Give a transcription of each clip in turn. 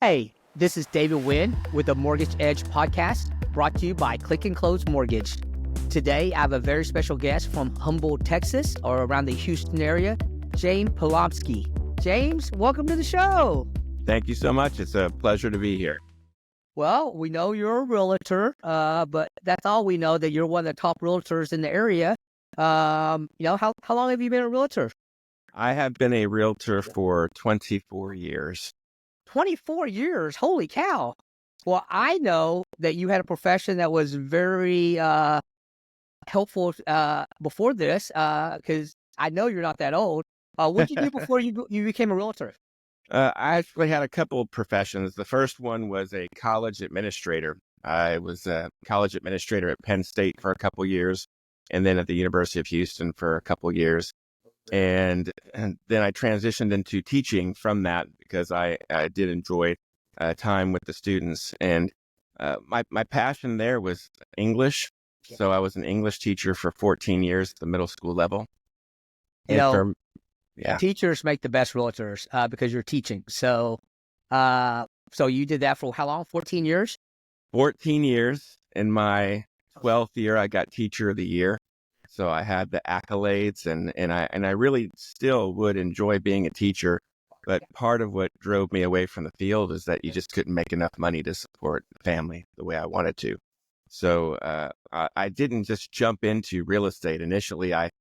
Hey, this is David Wynn with the Mortgage Edge podcast, brought to you by Click and Close Mortgage. Today, I have a very special guest from Humboldt, Texas, or around the Houston area, James Polomsky. James, welcome to the show. Thank you so much. It's a pleasure to be here. Well, we know you're a realtor, but that's all we know, that you're one of the top realtors in the area. How long have you been a realtor? I have been a realtor for 24 years. 24 years. Holy cow. Well, I know that you had a profession that was very helpful before this, because I know you're not that old. What did you do before you became a realtor? I actually had a couple of professions. The first one was a college administrator. I was a college administrator at Penn State for a couple of years, and then at the University of Houston for a couple of years. And then I transitioned into teaching from that because I did enjoy time with the students. And my passion there was English. So I was an English teacher for 14 years at the middle school level. Teachers make the best realtors because you're teaching. So you did that for how long? 14 years? 14 years. In my 12th year, I got Teacher of the Year. So I had the accolades, and I really still would enjoy being a teacher. But part of what drove me away from the field is that you just couldn't make enough money to support the family the way I wanted to. So I didn't just jump into real estate. Initially, I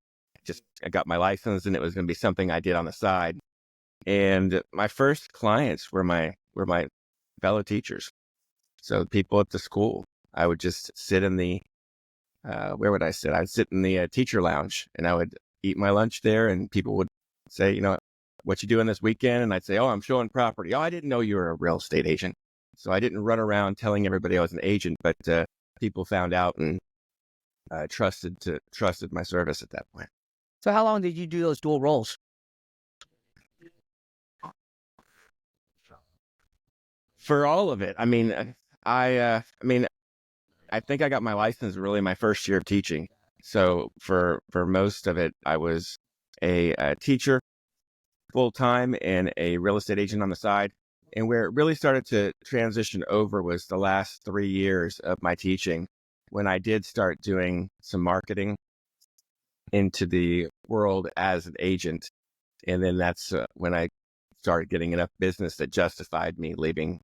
got my license, and it was going to be something I did on the side. And my first clients were my fellow teachers. So people at the school. I would just sit in the where would I sit? I'd sit in the teacher lounge, and I would eat my lunch there, and people would say, what you doing this weekend? And I'd say, oh, I'm showing property. Oh, I didn't know you were a real estate agent. So I didn't run around telling everybody I was an agent, but people found out and trusted my service at that point. So how long did you do those dual roles? For all of it. I think I got my license really my first year of teaching. So for most of it, I was a teacher full time and a real estate agent on the side. And where it really started to transition over was the last 3 years of my teaching, when I did start doing some marketing into the world as an agent. And then that's when I started getting enough business that justified me leaving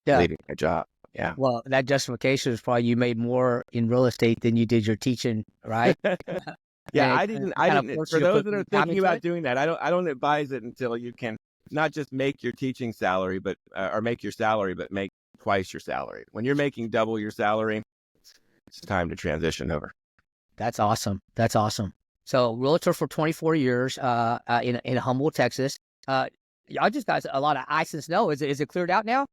my job. Yeah. Well, that justification is probably you made more in real estate than you did your teaching, right? Yeah, I didn't. For those that are thinking about doing that, I don't advise it until you can not just make your teaching salary, but or make your salary, but make twice your salary. When you're making double your salary, it's time to transition over. That's awesome. So, realtor for 24 years in Humboldt, Texas. I just got a lot of ice and snow. Is it cleared out now?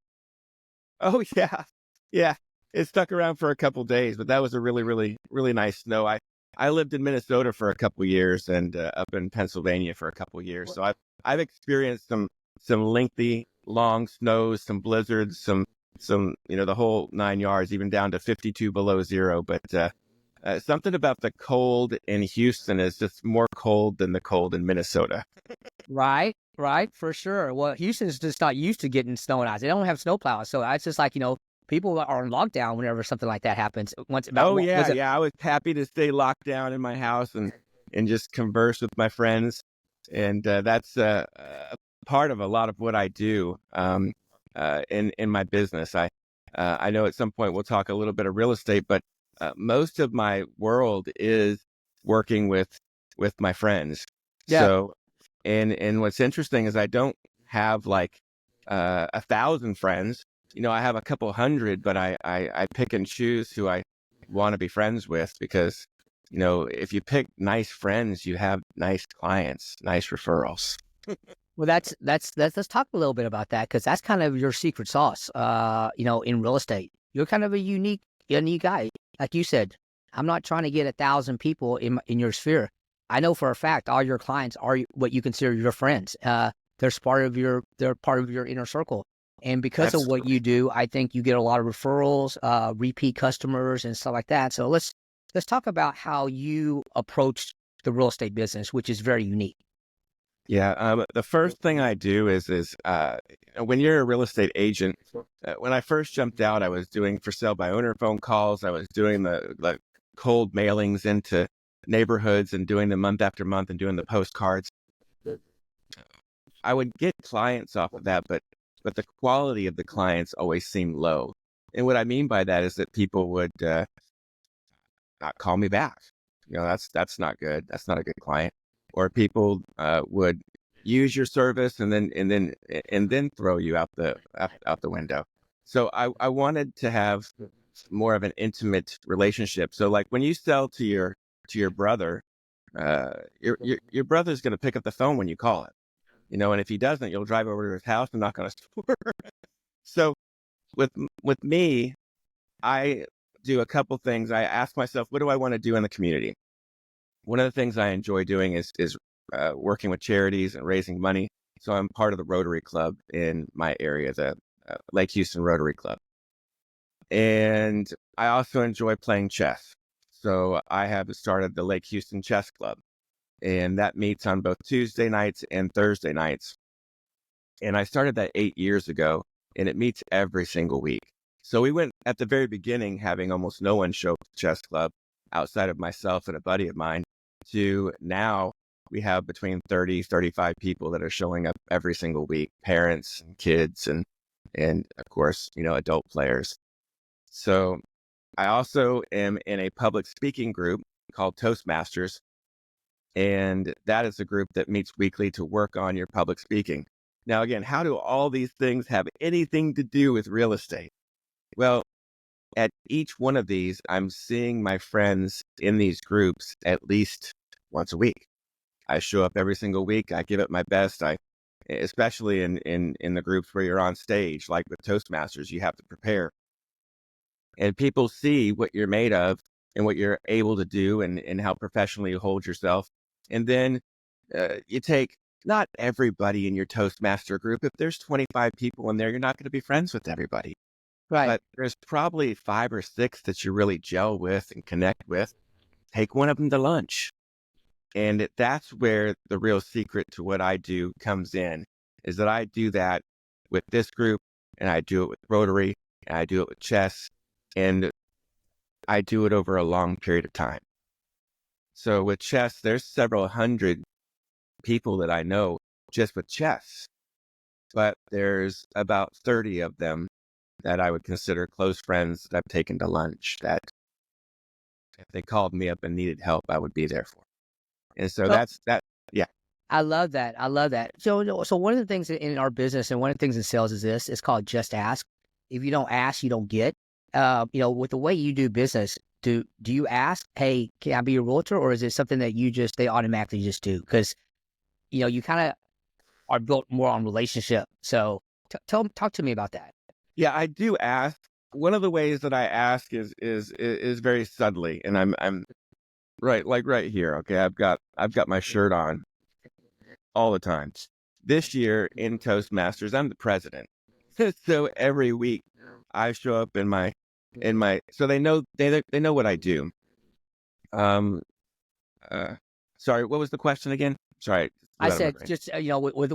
Oh, yeah. Yeah. It stuck around for a couple days, but that was a really, really, really nice snow. I lived in Minnesota for a couple years and up in Pennsylvania for a couple years. So I've experienced some lengthy, long snows, some blizzards, some the whole 9 yards, even down to 52 below zero. But something about the cold in Houston is just more cold than the cold in Minnesota. Right, for sure. Well, Houston's just not used to getting snow and ice. They don't have snow plows. So it's just like, people are in lockdown whenever something like that happens. I was happy to stay locked down in my house and just converse with my friends. And that's part of a lot of what I do in my business. I know at some point we'll talk a little bit of real estate, but most of my world is working with my friends. Yeah. So, and what's interesting is I don't have like 1,000 friends. I have a couple hundred, but I pick and choose who I want to be friends with because, if you pick nice friends, you have nice clients, nice referrals. Well, let's talk a little bit about that, because that's kind of your secret sauce, in real estate. You're kind of a unique guy. Like you said, I'm not trying to get 1,000 people in your sphere. I know for a fact all your clients are what you consider your friends. They're part of your inner circle. And because of what you do, I think you get a lot of referrals, repeat customers and stuff like that. So let's talk about how you approach the real estate business, which is very unique. Yeah. The first thing I do when you're a real estate agent, when I first jumped out, I was doing for sale by owner phone calls. I was doing the cold mailings into neighborhoods and doing them month after month and doing the postcards. I would get clients off of that, but the quality of the clients always seemed low. And what I mean by that is that people would not call me back. That's not good. That's not a good client. Or people would use your service and then throw you out the window. So I wanted to have more of an intimate relationship. So like when you sell to your brother, your brother's going to pick up the phone when you call it. And if he doesn't, you'll drive over to his house and knock on his door. So with with me, I do a couple things. I ask myself, what do I want to do in the community? One of the things I enjoy doing is working with charities and raising money. So I'm part of the Rotary Club in my area, the Lake Houston Rotary Club. And I also enjoy playing chess. So I have started the Lake Houston Chess Club, and that meets on both Tuesday nights and Thursday nights. And I started that 8 years ago, and it meets every single week. So we went at the very beginning having almost no one show up to the chess club outside of myself and a buddy of mine, to now we have between 30, 35 people that are showing up every single week, parents and kids and of course, adult players. So I also am in a public speaking group called Toastmasters, and that is a group that meets weekly to work on your public speaking. Now, again, how do all these things have anything to do with real estate? Well, at each one of these, I'm seeing my friends in these groups at least once a week. I show up every single week. I give it my best. Especially in the groups where you're on stage, like with Toastmasters, you have to prepare. And people see what you're made of and what you're able to do and how professionally you hold yourself. And then you take not everybody in your Toastmaster group. If there's 25 people in there, you're not going to be friends with everybody. Right. But there's probably 5 or 6 that you really gel with and connect with. Take one of them to lunch. And that's where the real secret to what I do comes in, is that I do that with this group, and I do it with Rotary, and I do it with chess, and I do it over a long period of time. So with chess, there's several hundred people that I know just with chess, but there's about 30 of them that I would consider close friends that I've taken to lunch, that if they called me up and needed help, I would be there for. And so Well, that's that. Yeah. I love that. I love that. So one of the things in our business and one of the things in sales is this. It's called just ask. If you don't ask, you don't get. With the way you do business, do you ask, hey, can I be a realtor, or is it something that they automatically just do? Because you kind of are built more on relationship. So talk to me about that. Yeah, I do ask. One of the ways that I ask is very subtly, and I'm right here. Okay, I've got my shirt on all the time. This year in Toastmasters, I'm the president. So every week I show up in my so they know what I do. Um uh Sorry, what was the question again? Sorry, it I flew out of my said, brain. just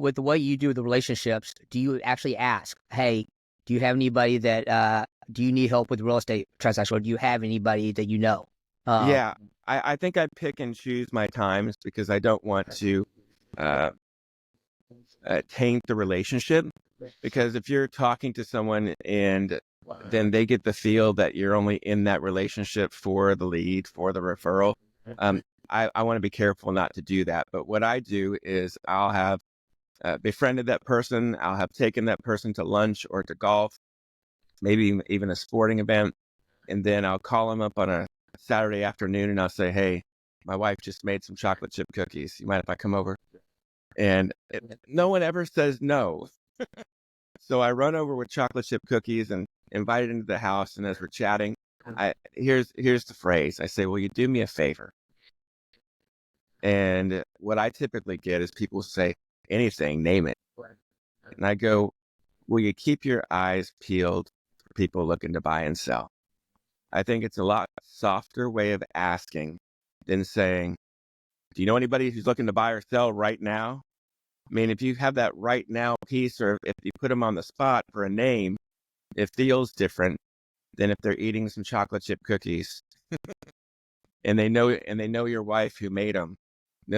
with the way you do the relationships, do you actually ask, hey, do you have anybody that do you need help with real estate transaction, or do you have anybody that you know? Uh, Yeah, I think I pick and choose my times because I don't want to uh taint the relationship, because if you're talking to someone and then they get the feel that you're only in that relationship for the lead, for the referral, I want to be careful not to do that. But what I do is I'll have befriended that person, I'll have taken that person to lunch or to golf, maybe even a sporting event, and then I'll call them up on a Saturday afternoon and I'll say, hey, my wife just made some chocolate chip cookies. You mind if I come over? And no one ever says no. So I run over with chocolate chip cookies and invite it into the house. And as we're chatting, here's the phrase. I say, "Will you do me a favor?" And what I typically get is people say anything, name it. And I go, "Will you keep your eyes peeled for people looking to buy and sell?" I think it's a lot softer way of asking than saying, "Do you know anybody who's looking to buy or sell right now?" I mean, if you have that right now piece, or if you put them on the spot for a name, it feels different than if they're eating some chocolate chip cookies and they know your wife who made them.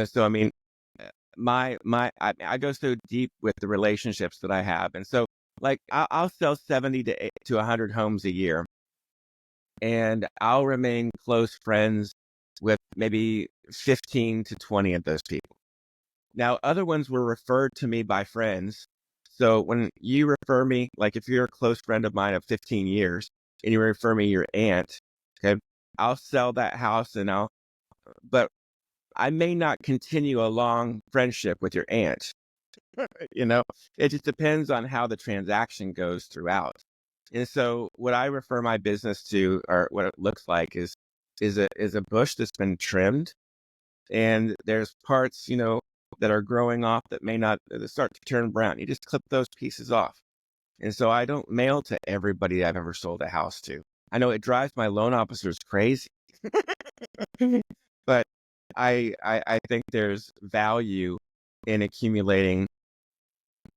So I mean, I go so deep with the relationships that I have, and so like I'll sell 70 to 100 homes a year, and I'll remain close friends with maybe 15 to 20 of those people. Now, other ones were referred to me by friends. So when you refer me, like if you're a close friend of mine of 15 years and you refer me your aunt, okay, I'll sell that house but I may not continue a long friendship with your aunt. You know, it just depends on how the transaction goes throughout. And so what I refer my business to, or what it looks like, is a bush that's been trimmed, and there's parts, that are growing off that may not that start to turn brown. You just clip those pieces off. And so I don't mail to everybody I've ever sold a house to. I know it drives my loan officers crazy, but I think there's value in accumulating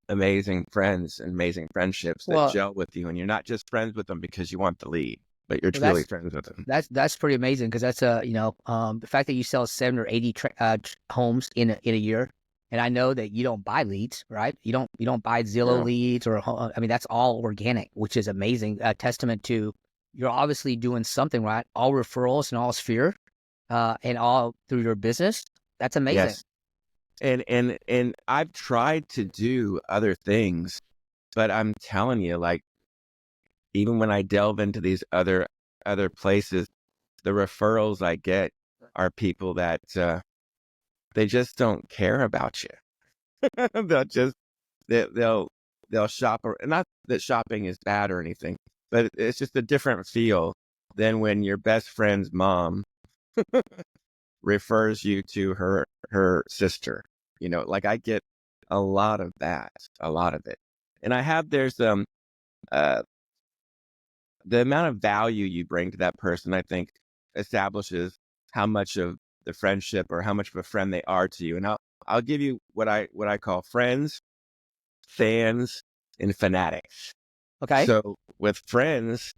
amazing friends and amazing friendships that Well, gel with you. And you're not just friends with them because you want the lead, but you're well, truly friends with them. that's pretty amazing because that's the fact that you sell 70 or 80 homes in a year, and I know that you don't buy leads, right? You don't buy Zillow Yeah. leads I mean that's all organic, which is amazing. A testament to you're obviously doing something right. All referrals and all sphere, and all through your business. That's amazing. Yes. And I've tried to do other things, but I'm telling you, like, even when I delve into these other places, the referrals I get are people that they just don't care about you. they'll just they, they'll they'll shop, or not that shopping is bad or anything, but it's just a different feel than when your best friend's mom refers you to her sister. Like I get a lot of that, a lot of it, and there's uh the amount of value you bring to that person, I think, establishes how much of the friendship or how much of a friend they are to you. And I'll give you what I call friends, fans, and fanatics. Okay. So with friends,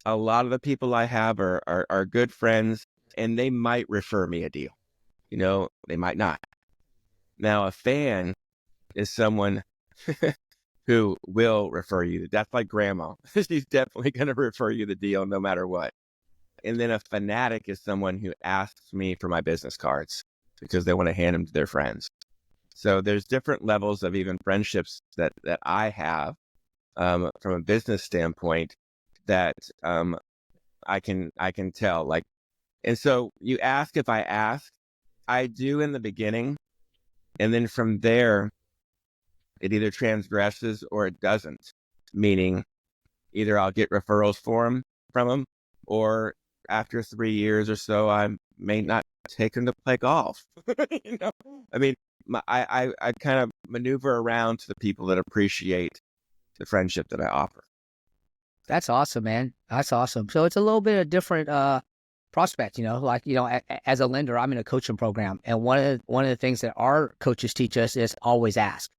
a lot of the people I have are good friends, and they might refer me a deal. They might not. Now, a fan is someone who will refer you. That's like grandma. She's definitely going to refer you the deal no matter what. And then a fanatic is someone who asks me for my business cards because they want to hand them to their friends. So there's different levels of even friendships that I have from a business standpoint that I can tell. Like, and so you ask if I ask, I do in the beginning, and then from there it either transgresses or it doesn't. Meaning, either I'll get referrals from them, or after 3 years or so, I may not take them to play golf. you know, I mean, I kind of maneuver around to the people that appreciate the friendship that I offer. That's awesome, man. That's awesome. So it's a little bit of different prospect, like as a lender, I'm in a coaching program, and one of the things that our coaches teach us is always ask.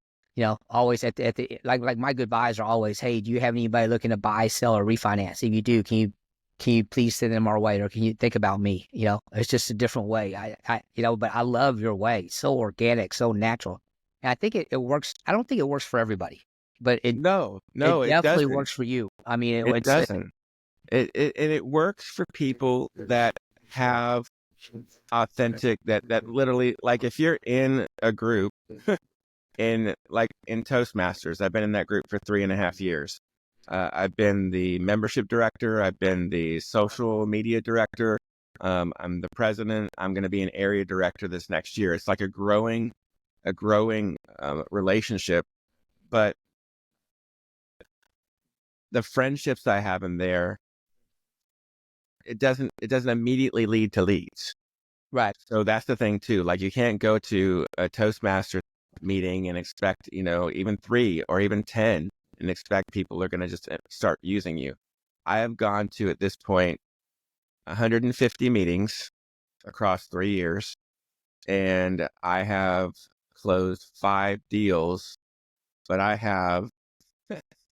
Always at the like my goodbyes are always, hey, do you have anybody looking to buy, sell, or refinance? If you do, can you please send them our way, or can you think about me? It's just a different way. But I love your way. It's so organic, so natural, and I think it works. I don't think it works for everybody, but it No, it no, it definitely doesn't. works for you. I mean, It it's doesn't. And it works for people that have that literally, like, if you're in a group in Toastmasters. I've been in that group for 3.5 years. I've been the membership director. I've been the social media director. I'm the president. I'm going to be an area director this next year. It's like a growing relationship. But the friendships I have in there, it doesn't immediately lead to leads. right. So that's the thing too. Like, you can't go to a Toastmaster meeting and expect, even 3 or even 10, and expect people are going to just start using you. I have gone to, at this point, 150 meetings across 3 years, and I have closed 5 deals, but I have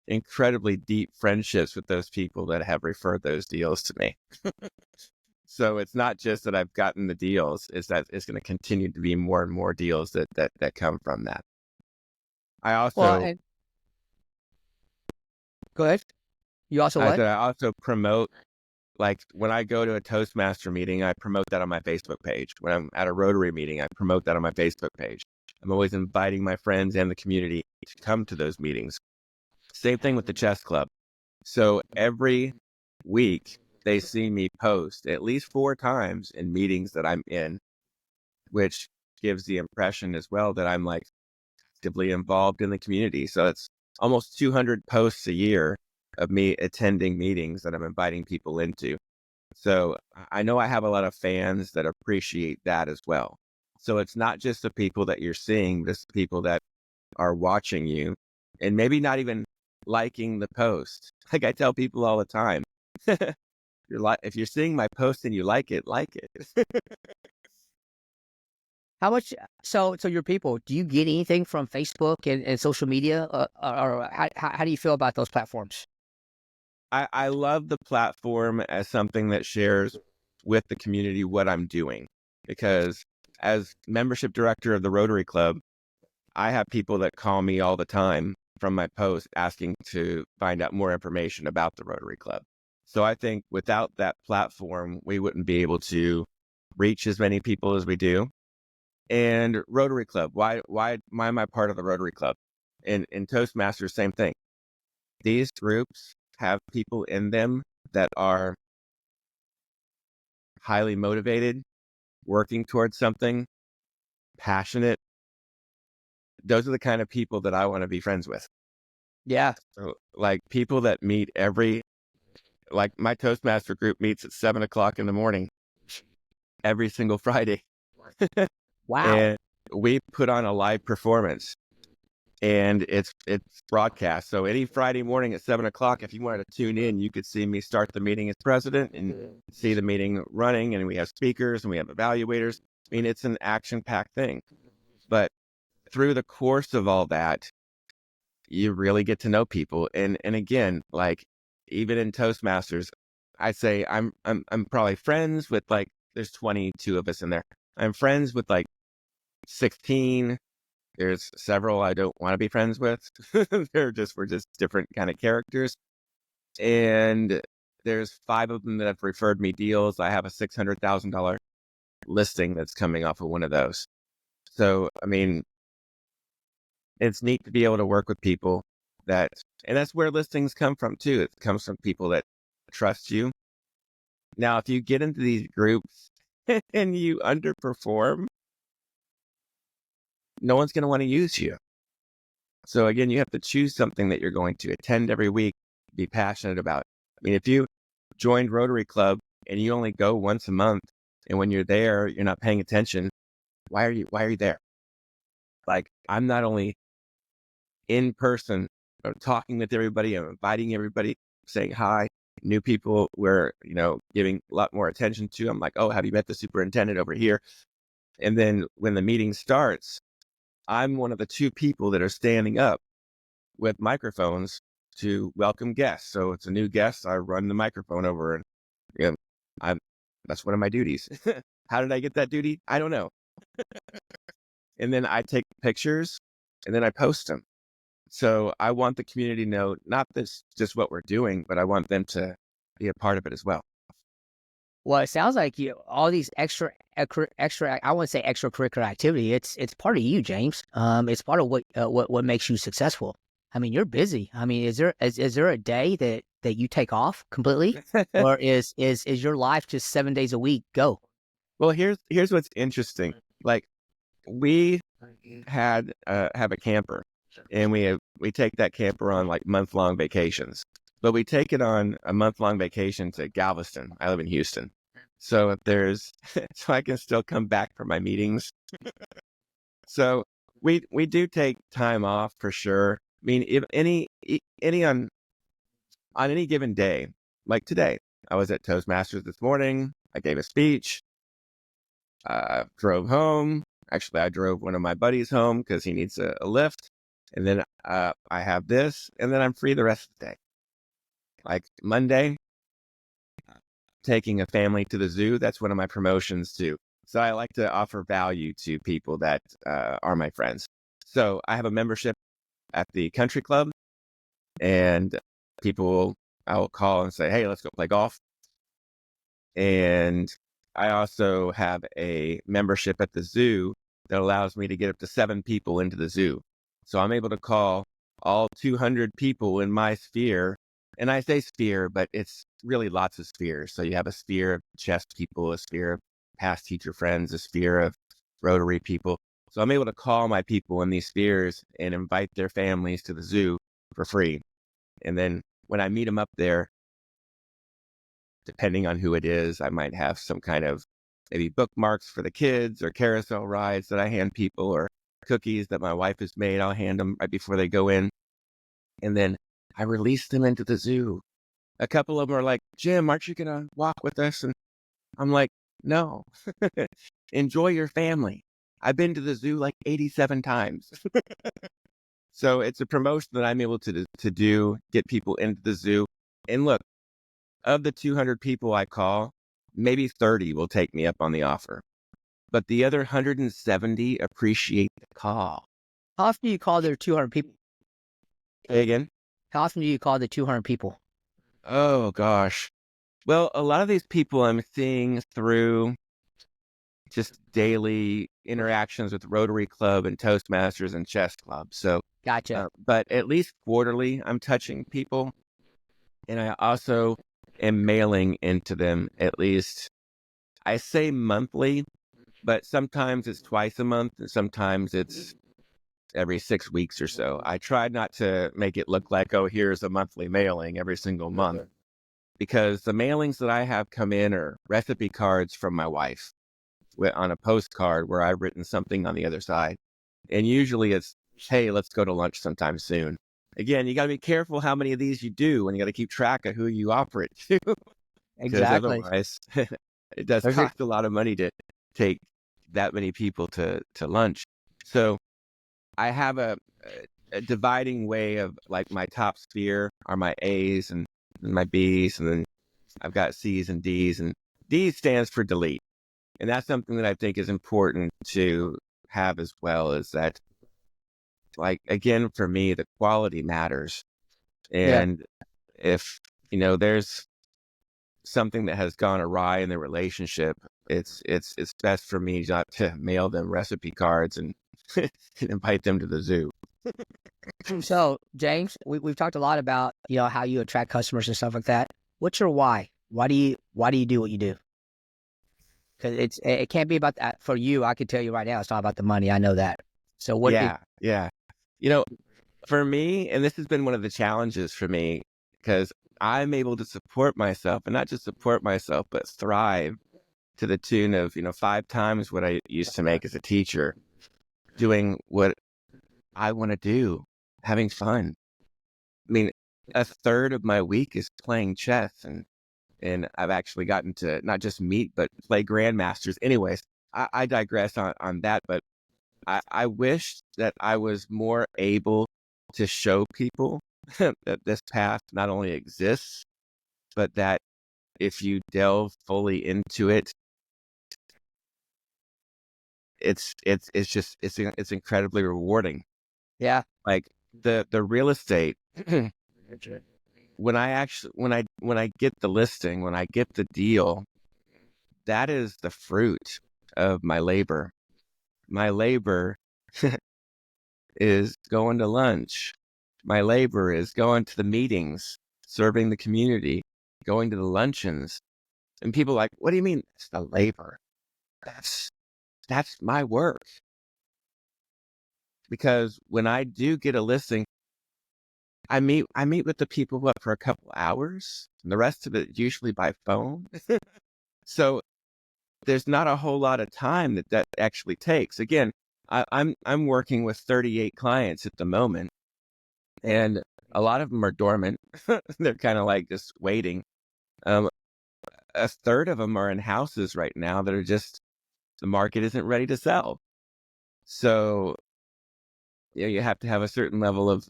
incredibly deep friendships with those people that have referred those deals to me. So it's not just that I've gotten the deals, it's that it's going to continue to be more and more deals that come from that. I Well, also and go ahead. You also I what? said I also promote, like when I go to a Toastmaster meeting, I promote that on my Facebook page. When I'm at a Rotary meeting, I promote that on my Facebook page. I'm always inviting my friends and the community to come to those meetings. Same thing with the chess club. So every week they see me post at least 4 times in meetings that I'm in, which gives the impression as well that I'm like actively involved in the community. So it's almost 200 posts a year of me attending meetings that I'm inviting people into. So I know I have a lot of fans that appreciate that as well. So it's not just the people that you're seeing, but it's the people that are watching you and maybe not even liking the post. Like I tell people all the time, if you're seeing my post and you like it, like it. How much? So your people, do you get anything from Facebook and social media, or how do you feel about those platforms? I love the platform as something that shares with the community what I'm doing, because as membership director of the Rotary Club, I have people that call me all the time from my post asking to find out more information about the Rotary Club. So I think without that platform, we wouldn't be able to reach as many people as we do. And Rotary Club, why am I part of the Rotary Club? In Toastmasters, same thing. These groups have people in them that are highly motivated, working towards something, passionate. Those are the kind of people that I want to be friends with. Yeah. So, like people that meet like my Toastmaster group meets at 7 o'clock in the morning every single Friday. Wow. And we put on a live performance and it's broadcast. So any Friday morning at 7 o'clock, if you wanted to tune in, you could see me start the meeting as president and see the meeting running. And we have speakers and we have evaluators. I mean, it's an action-packed thing. But through the course of all that, you really get to know people. And again, like even in Toastmasters, I say I'm probably friends with like there's 22 of us in there. I'm friends with like 16. There's several I don't want to be friends with. We're just different kind of characters. And there's 5 of them that have referred me deals. I have a $600,000 listing that's coming off of one of those. So, I mean, it's neat to be able to work with people and that's where listings come from too. It comes from people that trust you. Now, if you get into these groups and you underperform, no one's going to want to use you. So again, you have to choose something that you're going to attend every week, be passionate about. I mean, if you joined Rotary Club and you only go once a month, and when you're there, you're not paying attention, why are you there? Like, I'm not only in person or talking with everybody, I'm inviting everybody, saying hi. New people we're, giving a lot more attention to. I'm like, oh, have you met the superintendent over here? And then when the meeting starts, I'm one of the 2 people that are standing up with microphones to welcome guests. So it's a new guest, I run the microphone over and you know, I'm that's one of my duties. How did I get that duty? I don't know. And then I take pictures and then I post them. So I want the community to know not this just what we're doing, but I want them to be a part of it as well. Well, it sounds like all these extra. I wouldn't say extracurricular activity. It's part of you, James. It's part of what makes you successful. I mean, you're busy. I mean, is there a day that you take off completely, or is your life just 7 days a week? Go. Well, here's what's interesting. Like we have a camper, and we take that camper on like month-long vacations. But we take it on a month-long vacation to Galveston. I live in Houston. So if there's so I can still come back for my meetings. So we do take time off for sure. I mean, if any on any given day, like today, I was at Toastmasters this morning. I gave a speech, drove home, Actually, I drove one of my buddies home because he needs a lift. And then I have this, and then I'm free the rest of the day. Like Monday, taking a family to the zoo. That's one of my promotions too. So I like to offer value to people that are my friends. So I have a membership at the country club, and I will call and say, hey, let's go play golf. And I also have a membership at the zoo that allows me to get up to 7 people into the zoo. So I'm able to call all 200 people in my sphere. And I say sphere, but it's really lots of spheres. So you have a sphere of chess people, a sphere of past teacher friends, a sphere of Rotary people. So I'm able to call my people in these spheres and invite their families to the zoo for free. And then when I meet them up there, depending on who it is, I might have some kind of maybe bookmarks for the kids or carousel rides that I hand people, or cookies that my wife has made. I'll hand them right before they go in. And then I release them into the zoo. A couple of them are like, Jim, aren't you going to walk with us? And I'm like, no, enjoy your family. I've been to the zoo like 87 times. So it's a promotion that I'm able to do, get people into the zoo. And look, of the 200 people I call, maybe 30 will take me up on the offer. But the other 170 appreciate the call. How often do you call their 200 people? Say again? How often do you call the 200 people? Oh, gosh. Well, a lot of these people I'm seeing through just daily interactions with Rotary Club and Toastmasters and Chess Club. So, Gotcha. but at least quarterly, I'm touching people. And I also am mailing into them at least, I say monthly, but sometimes it's twice a month and sometimes it's every 6 weeks or so. I try not to make it look like, oh, here's a monthly mailing every single month, because the mailings that I have come in are recipe cards from my wife on a postcard where I've written something on the other side. And usually it's, hey, let's go to lunch sometime soon. Again, you got to be careful how many of these you do, and you got to keep track of who you offer it to, because Exactly. otherwise it does There's a, cost a lot of money to take that many people to lunch. So I have a dividing way of, like, my top sphere are my A's and my B's, and then I've got C's and D's, and D stands for delete. And that's something that I think is important to have as well, is that, like, again, for me, the quality matters. yeah, And if, there's something that has gone awry in the relationship, it's best for me not to mail them recipe cards and invite them to the zoo. So, James, we've talked a lot about, how you attract customers and stuff like that. What's your why? Why do you do what you do? Because it can't be about that for you. I can tell you right now, it's not about the money. I know that. So Yeah. You know, for me, and this has been one of the challenges for me, because I'm able to support myself, and not just support myself, but thrive to the tune of, 5 times what I used to make as a teacher, doing what I want to do, having fun. I mean, a third of my week is playing chess, and I've actually gotten to not just meet, but play grandmasters. Anyways, I digress on that, but I wish that I was more able to show people that this path not only exists, but that if you delve fully into it, it's incredibly rewarding. yeah, Like the real estate, when I get the listing, when I get the deal, that is the fruit of my labor. My labor is going to lunch. My labor is going to the meetings, serving the community, going to the luncheons. And people are like, what do you mean it's the labor? That's my work. Because when I do get a listing, I meet with the people for a couple hours, and the rest of it usually by phone. So there's not a whole lot of time that actually takes. Again, I'm working with 38 clients at the moment, and a lot of them are dormant. They're kind of like just waiting. Um, a third of them are in houses right now that are just, the market isn't ready to sell. So you have to have a certain level of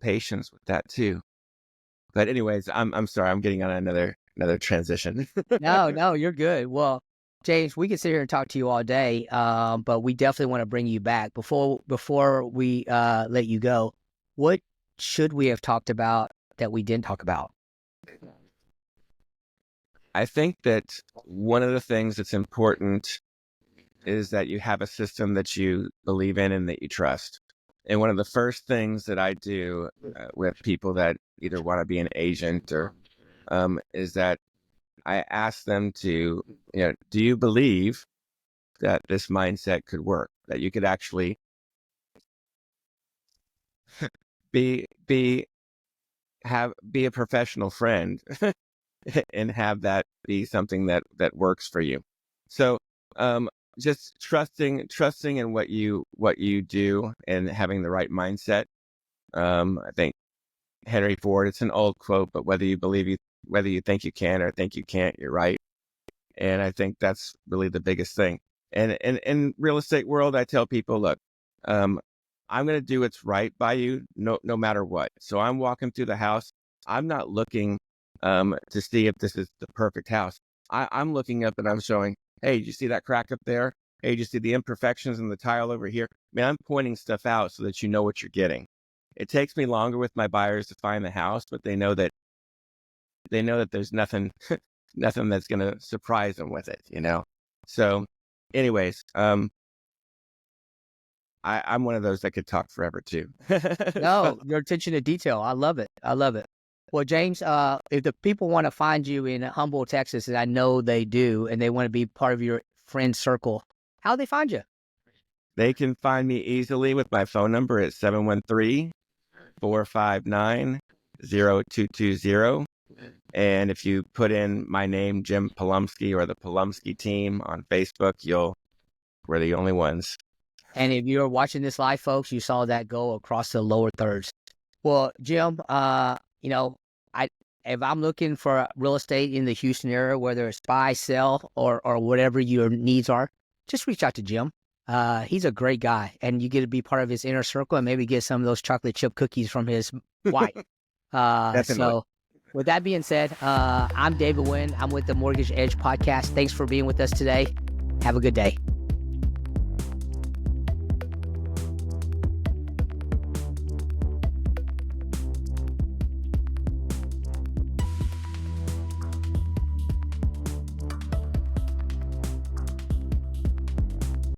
patience with that too. But anyways, I'm sorry, I'm getting on another transition. No, you're good. Well, James, we could sit here and talk to you all day, but we definitely want to bring you back. Before we let you go, what should we have talked about that we didn't talk about? I think that one of the things that's important is that you have a system that you believe in and that you trust. And one of the first things that I do with people that either want to be an agent or is that I ask them to, do you believe that this mindset could work? That you could actually be be be a professional friend and have that be something that works for you. So just trusting in what you do and having the right mindset. I think Henry Ford, it's an old quote, but whether you think you can or think you can't, you're right. And I think that's really the biggest thing. And in real estate world, I tell people, look, I'm going to do what's right by you, no matter what. So I'm walking through the house. I'm not looking to see if this is the perfect house. I'm looking up and I'm showing, hey, did you see that crack up there? Hey, did you see the imperfections in the tile over here? Man, I'm pointing stuff out so that you know what you're getting. It takes me longer with my buyers to find the house, but they know that there's nothing nothing that's going to surprise them with it, So anyways, I'm one of those that could talk forever too. No, your attention to detail. I love it. I love it. Well, James, if the people want to find you in Humboldt, Texas, and I know they do, and they want to be part of your friend circle, how do they find you? They can find me easily with my phone number at 713-459-0220. And if you put in my name, Jim Polomsky, or the Polomsky team on Facebook, we're the only ones. And if you're watching this live, folks, you saw that go across the lower thirds. Well, Jim, if I'm looking for real estate in the Houston area, whether it's buy, sell, or whatever your needs are, just reach out to Jim. He's a great guy, and you get to be part of his inner circle and maybe get some of those chocolate chip cookies from his wife. Definitely. So with that being said, I'm David Wynn. I'm with the Mortgage Edge podcast. Thanks for being with us today. Have a good day.